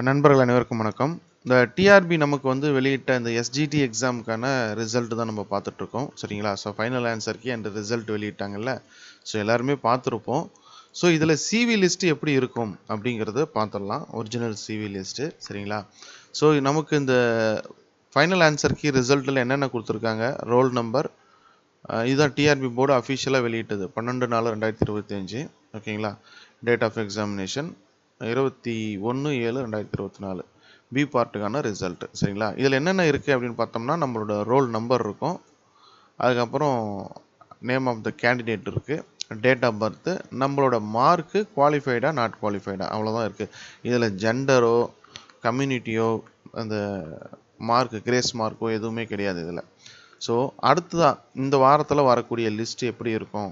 நண்பர்கள் அனைவருக்கும் வணக்கம். இந்த டிஆர்பி நமக்கு வந்து வெளியிட்ட இந்த எஸ்ஜிடி எக்ஸாமுக்கான ரிசல்ட் தான் நம்ம பார்த்துட்ருக்கோம். சரிங்களா? So final answer key and result வெளியிட்டாங்கல்ல. ஸோ எல்லாருமே பார்த்துருப்போம். ஸோ இதில் சிவி லிஸ்ட்டு எப்படி இருக்கும் அப்படிங்கிறத பார்த்துடலாம். Original CV list. சரிங்களா? ஸோ நமக்கு இந்த ஃபைனல் ஆன்சர் கீ ரிசல்ட்டில் என்னென்ன கொடுத்துருக்காங்க, ரோல் நம்பர், இதுதான் டிஆர்பி போர்டு அஃபிஷியலாக வெளியிட்டது 12/4/2025. ஓகேங்களா? Date of examination 21/7/2024. பி பார்ட்டுக்கான ரிசல்ட். சரிங்களா? இதில் என்னென்ன இருக்குது அப்படின்னு பார்த்தோம்னா, நம்மளோட ரோல் நம்பர் இருக்கும், அதுக்கப்புறம் நேம் ஆஃப் த கேண்டிடேட் இருக்குது, டேட் ஆஃப் பர்த்து, நம்மளோட மார்க்கு குவாலிஃபைடா நாட் குவாலிஃபைடா, அவ்வளோதான் இருக்குது. இதில் ஜெண்டரோ கம்யூனிட்டியோ அந்த மார்க்கு கிரேஸ் மார்க்கோ எதுவுமே கிடையாது இதில். ஸோ அடுத்ததான் இந்த வாரத்தில் வரக்கூடிய லிஸ்ட் எப்படி இருக்கும்,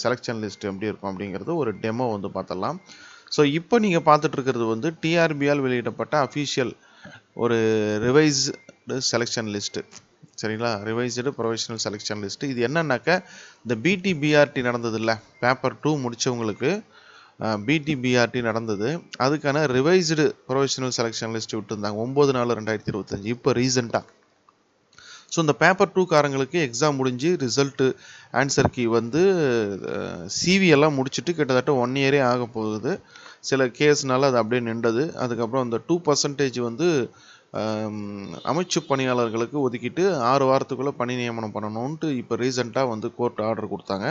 செலெக்ஷன் லிஸ்ட் எப்படி இருக்கும் அப்படிங்கிறது ஒரு டெமோ வந்து பார்த்துடலாம். ஸோ இப்போ நீங்கள் பார்த்துட்ருக்கிறது வந்து டிஆர்பியால் வெளியிடப்பட்ட அஃபீஷியல் ஒரு ரிவைஸ்டு செலெக்ஷன் லிஸ்ட்டு. சரிங்களா? Revised professional selection list. இது என்னன்னாக்கா இந்த பிடிபிஆர்டி நடந்தது இல்லை, பேப்பர் 2 முடித்தவங்களுக்கு பிடிபிஆர்டி நடந்தது, அதுக்கான ரிவைஸ்டு ப்ரொஃபஷனல் செலெக்ஷன் லிஸ்ட் விட்டுருந்தாங்க 9/4/2025. இப்போ ரீசெண்டாக ஸோ இந்த பேப்பர் 2 காரங்களுக்கு எக்ஸாம் முடிஞ்சு ரிசல்ட்டு ஆன்சர் கீ வந்து சிவி எல்லாம் முடிச்சுட்டு கிட்டத்தட்ட 1 இயரே ஆக போகுது. சில கேஸ்னால அது அப்படியே நின்றது. அதுக்கப்புறம் அந்த 2% வந்து அமைச்சு பணியாளர்களுக்கு ஒதுக்கிட்டு 6 வாரத்துக்குள்ளே பணி நியமனம் பண்ணணுன்ட்டு இப்போ ரீசெண்டாக வந்து கோர்ட் ஆர்டர் கொடுத்தாங்க.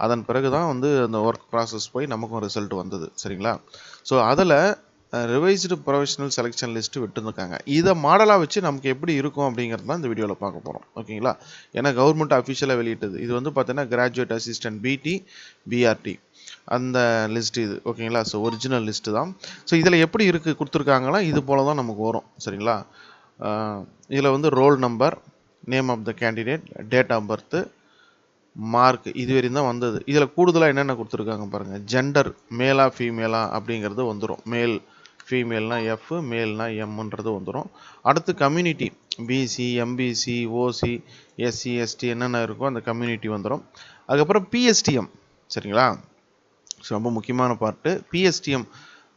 அதன் பிறகு தான் வந்து அந்த ஒர்க் ப்ராசஸ் போய் நமக்கும் ரிசல்ட் வந்தது. சரிங்களா? ஸோ அதில் ரிவைஸ்டு ப்ரொஃபஷனல் செலெக்ஷன் லிஸ்ட்டு விட்டுருக்காங்க. இதை மாடலாக வச்சு நமக்கு எப்படி இருக்கும் அப்படிங்கிறது தான் இந்த வீடியோவில் பார்க்க போகிறோம். ஓகேங்களா? ஏன்னா கவர்மெண்ட் அஃபிஷியலாக வெளியிட்டது. இது வந்து பார்த்தீங்கன்னா கிராஜுவேட் அசிஸ்டன்ட் பிடி பிஆர்டி அந்த லிஸ்ட் இது. ஓகேங்களா? ஸோ ஒரிஜினல் லிஸ்ட்டு தான். ஸோ இதில் எப்படி இருக்குது கொடுத்துருக்காங்களா, இது போல் தான் நமக்கு வரும். சரிங்களா? இதில் வந்து roll number, name of the candidate, date of birth, mark, இது வரையும் தான் வந்தது. இதில் கூடுதலாக என்னென்ன கொடுத்துருக்காங்க பாருங்கள். ஜெண்டர் மேலா ஃபீமேலா அப்படிங்கிறது வந்துடும். மேல் ஃபீமேல்னா எஃப், மேல்னா எம்ன்றது வந்துடும். அடுத்து community BC MBC OC SC ST என்னென்ன இருக்கோ அந்த கம்யூனிட்டி வந்துடும். அதுக்கப்புறம் பிஎஸ்டிஎம். சரிங்களா? ஸோ ரொம்ப முக்கியமான பார்ட்டு. பிஎஸ்டிஎம்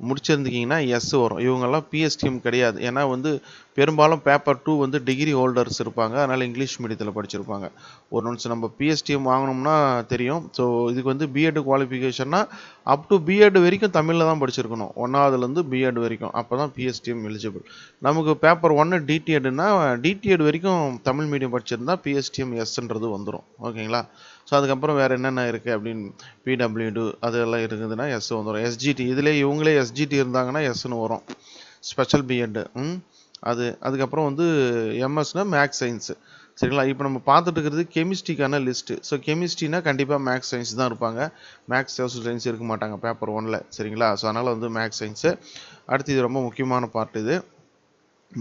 முடிச்சிருந்தீங்கன்னா எஸ் வரும். இவங்கெல்லாம் பிஎஸ்டிஎம் கிடையாது. ஏன்னா வந்து பெரும்பாலும் பேப்பர் 2 வந்து டிகிரி ஹோல்டர்ஸ் இருப்பாங்க, அதனால் இங்கிலீஷ் மீடியத்தில் படிச்சிருப்பாங்க. ஒரு நிமிஷம் நம்ம பிஎஸ்டிஎம் வாங்கினோம்னா தெரியும். ஸோ இதுக்கு வந்து பிஎட் குவாலிஃபிகேஷன்னா அப் டு பிஎட் வரைக்கும் தமிழில் தான் படிச்சிருக்கணும், 1ஆவதுலேருந்து பிஎட் வரைக்கும். அப்போ தான் பிஎஸ்டிஎம் எலிஜிபிள். நமக்கு பேப்பர் 1 டிடிஎட்னா டிடிஎட் வரைக்கும் தமிழ் மீடியம் படிச்சிருந்தா பிஎஸ்டிஎம் எஸ்ன்றது வந்துடும். ஓகேங்களா? ஸோ அதுக்கப்புறம் வேறு என்னென்ன இருக்குது அப்படின்னு பிடபிள்யூடு அதெல்லாம் இருக்குதுன்னா எஸ் வந்துடும். எஸ்ஜிடி இதிலே இவங்களே எஸ்ஜிடி இருந்தாங்கன்னா எஸ்ன்னு வரும். ஸ்பெஷல் பிஎட் அது. அதுக்கப்புறம் வந்து எம்எஸ்னா மேக்ஸ் சயின்ஸு. சரிங்களா? இப்போ நம்ம பார்த்துட்டு இருக்கிறது கெமிஸ்ட்ரிக்கான லிஸ்ட்டு. ஸோ கெமிஸ்ட்ரினா கண்டிப்பாக மேக்ஸ் சயின்ஸ் தான் இருப்பாங்க, மேக்ஸ் சோஷியல் சயின்ஸ் இருக்க மாட்டாங்க பேப்பர் 1ல். சரிங்களா? ஸோ அதனால் வந்து மேக்ஸ் சயின்ஸு. அடுத்து இது ரொம்ப முக்கியமான பார்ட், இது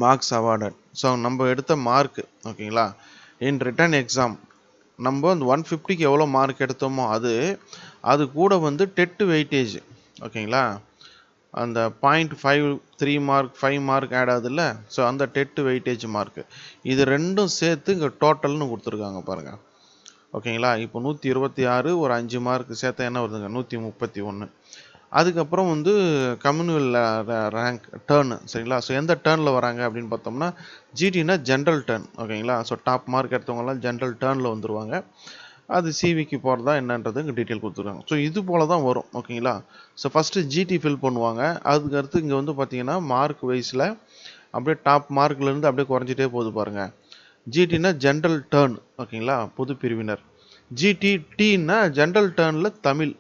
மார்க்ஸ் அவார்டட். ஸோ நம்ம எடுத்த மார்க், ஓகேங்களா, இன் ரிட்டன் எக்ஸாம் நம்ம அந்த 150க்கு எவ்வளோ மார்க் எடுத்தோமோ அது கூட வந்து டெட் வெயிட்டேஜ். ஓகேங்களா? அந்த 0.53 மார்க் 5 மார்க் ஆட் ஆகுதுல்ல, ஸோ அந்த டெட் வெயிட்டேஜ் மார்க்கு, இது ரெண்டும் சேர்த்து இங்கே டோட்டல்னு கொடுத்துருக்காங்க பாருங்கள். ஓகேங்களா? இப்போ 126 ஒரு 5 மார்க் சேர்த்தா என்ன வருதுங்க, 131. அதுக்கப்புறம் வந்து கம்யூனல் ரேங்க் டேர்னு. சரிங்களா? ஸோ எந்த டேர்னில் வராங்க அப்படின்னு பார்த்தோம்னா ஜிடினா ஜென்ரல் டேர்ன். ஓகேங்களா? ஸோ டாப் மார்க் எடுத்தவங்கலாம் ஜென்ரல் டேர்னில் வந்துடுவாங்க. அது சிவிக்கு போகிறதா என்னன்றது இங்கே டீட்டெயில் கொடுத்துருக்காங்க. ஸோ இது போல் தான் வரும். ஓகேங்களா? ஸோ ஃபஸ்ட்டு ஜிடி ஃபில் பண்ணுவாங்க. அதுக்கடுத்து இங்கே வந்து பார்த்தீங்கன்னா மார்க் வைஸில் அப்படியே டாப் மார்க்லேருந்து அப்படியே குறைஞ்சிட்டே போகுது பாருங்கள். ஜிடினா ஜென்ரல் டேர்ன். ஓகேங்களா? பொது பிரிவினர். ஜிடிடின்னா ஜென்ரல் டேர்னில் தமிழ்.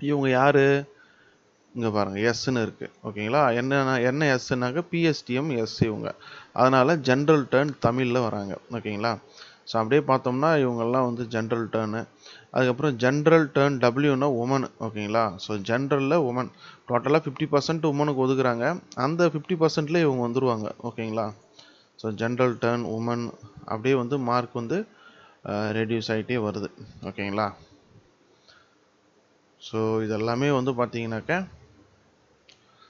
இவங்க யார் இங்கே பாருங்கள், எஸ்ன்னு இருக்குது. ஓகேங்களா? என்ன எஸ்ன்னாக்க பிஎஸ்டிஎம் எஸ் இவங்க. அதனால் ஜென்ரல் டேர்ன் தமிழில் வராங்க. ஓகேங்களா? ஸோ அப்படியே பார்த்தோம்னா இவங்கெல்லாம் வந்து ஜென்ரல் டேர்னு. அதுக்கப்புறம் ஜென்ரல் டேர்ன் டபிள்யூனா உமன். ஓகேங்களா? ஸோ ஜென்ரலில் உமன் டோட்டலாக 50% உமனுக்கு ஒதுக்குறாங்க. அந்த 50%ல இவங்க வந்துடுவாங்க. ஓகேங்களா? ஸோ ஜென்ரல் டேர்ன் உமன் அப்படியே வந்து மார்க் வந்து ரெடியூஸ் ஆகிட்டே வருது. ஓகேங்களா? ஸோ இதெல்லாமே வந்து பார்த்தீங்கன்னாக்க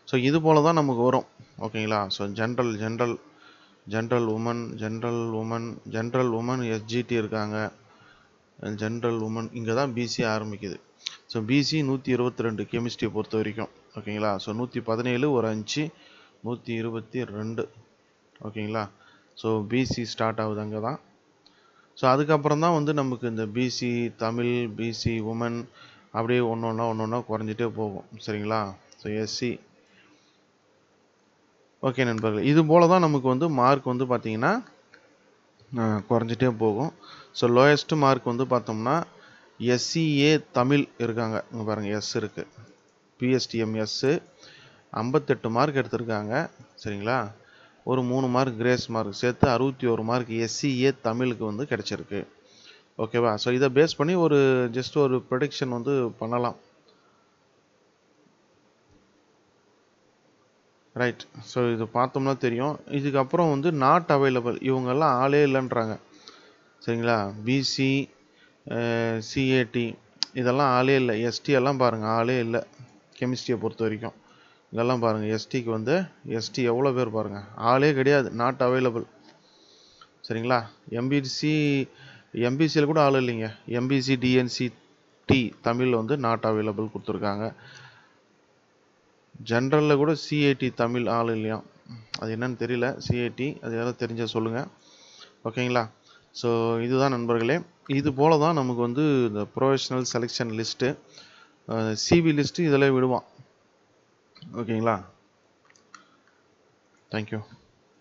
ஸோ இது போல் தான் நமக்கு வரும். ஓகேங்களா? ஸோ ஜென்ரல் உமன் எஸ்ஜிடி இருக்காங்க. ஜென்ரல் உமன் இங்கே தான் பிசி ஆரம்பிக்குது. ஸோ பிசி 122 கெமிஸ்ட்ரியை பொறுத்த வரைக்கும். ஓகேங்களா? ஸோ 117 ஒரு 5 122. ஓகேங்களா? ஸோ பிசி ஸ்டார்ட் ஆகுது அங்கே தான். ஸோ அதுக்கப்புறம் தான் வந்து நமக்கு இந்த பிசி தமிழ், பிசி உமன் அப்படியே ஒன்று ஒன்றா குறைஞ்சிட்டே போகும். சரிங்களா? So SC. ஓகே நண்பர்களே, இது போல் தான் நமக்கு வந்து மார்க் வந்து பார்த்திங்கன்னா குறைஞ்சிட்டே போகும். ஸோ லோயஸ்ட் மார்க் வந்து பார்த்தோம்னா எஸ்சிஏ தமிழ் இருக்காங்க. இங்கே பாருங்கள், எஸ் இருக்குது. பிஎஸ்டிஎம் எஸ்ஸு 58 மார்க் எடுத்திருக்காங்க. சரிங்களா? ஒரு 3 மார்க் கிரேஸ் மார்க் சேர்த்து 61 மார்க் எஸ்சிஏ தமிழுக்கு வந்து கிடச்சிருக்கு. ஓகேவா? ஸோ இதை பேஸ் பண்ணி ஒரு ஜஸ்ட் ஒரு ப்ரெடிக்ஷன் வந்து பண்ணலாம். ரைட். ஸோ இது பார்த்தோம்னா தெரியும். இதுக்கப்புறம் வந்து நாட் அவைலபிள், இவங்கெல்லாம் ஆளே இல்லைன்றாங்க. சரிங்களா? பிசி, சிஏடி இதெல்லாம் ஆளே இல்லை. எஸ்டி எல்லாம் பாருங்கள் ஆளே இல்லை கெமிஸ்ட்ரியை பொறுத்த வரைக்கும். இதெல்லாம் பாருங்கள், எஸ்டிக்கு வந்து எஸ்டி எவ்வளோ பேர் பாருங்கள், ஆளே கிடையாது, நாட் அவைலபிள். சரிங்களா? எம்பிசியில் கூட ஆள் இல்லைங்க. எம்பிசி டிஎன்சிடி தமிழ் வந்து நாட் அவைலபிள் கொடுத்துருக்காங்க. ஜென்ரலில் கூட சிஐடி தமிழ் ஆள் இல்லையா, அது என்னன்னு தெரியல. சிஐடி அது யாராவது தெரிஞ்சால் சொல்லுங்கள். ஓகேங்களா? ஸோ இதுதான் நண்பர்களே, இது போல தான் நமக்கு வந்து இந்த professional selection list, CV list இதில் விடுவான். ஓகேங்களா? தேங்க்யூ.